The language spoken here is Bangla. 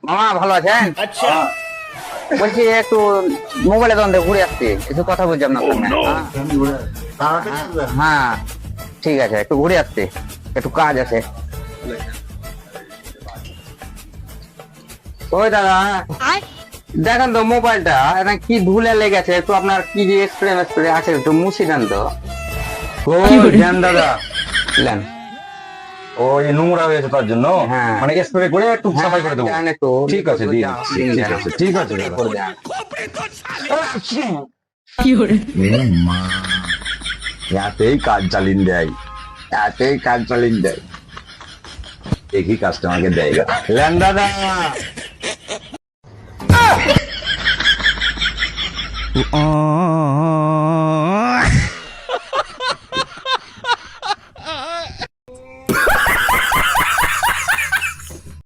মামা ভালো আছেন? আচ্ছা বলছি একটু মোবাইলে তখন ঘুরে আসছি, একটু কথা বলছি আপনার সঙ্গে। হ্যাঁ ঠিক আছে, একটু ঘুরে আসছি, একটু কাজ আছে। ওই দাদা দেখেন তো মোবাইলটা এটা কি ধুলে লেগেছে, একটু আপনার কি যে স্প্রে স্প্রে আছে একটু মুছি দেন তো। ও জ্ঞান দাদা, নেন। ওই নোংরা হয়েছে তার জন্য হ্যাঁ। মানে স্প্রে করে একটু সাফাই করে দেবো। দেন একটু। ঠিক আছে দিয়ে দিচ্ছি, ঠিক আছে ঠিক আছে দাদা। করে দেন। এতেই কাজ চালিয়ে দেয়, এতেই কাজ চালিয়ে দেয়। দেখি কাস্টমারকে দেয় লেন দাদা।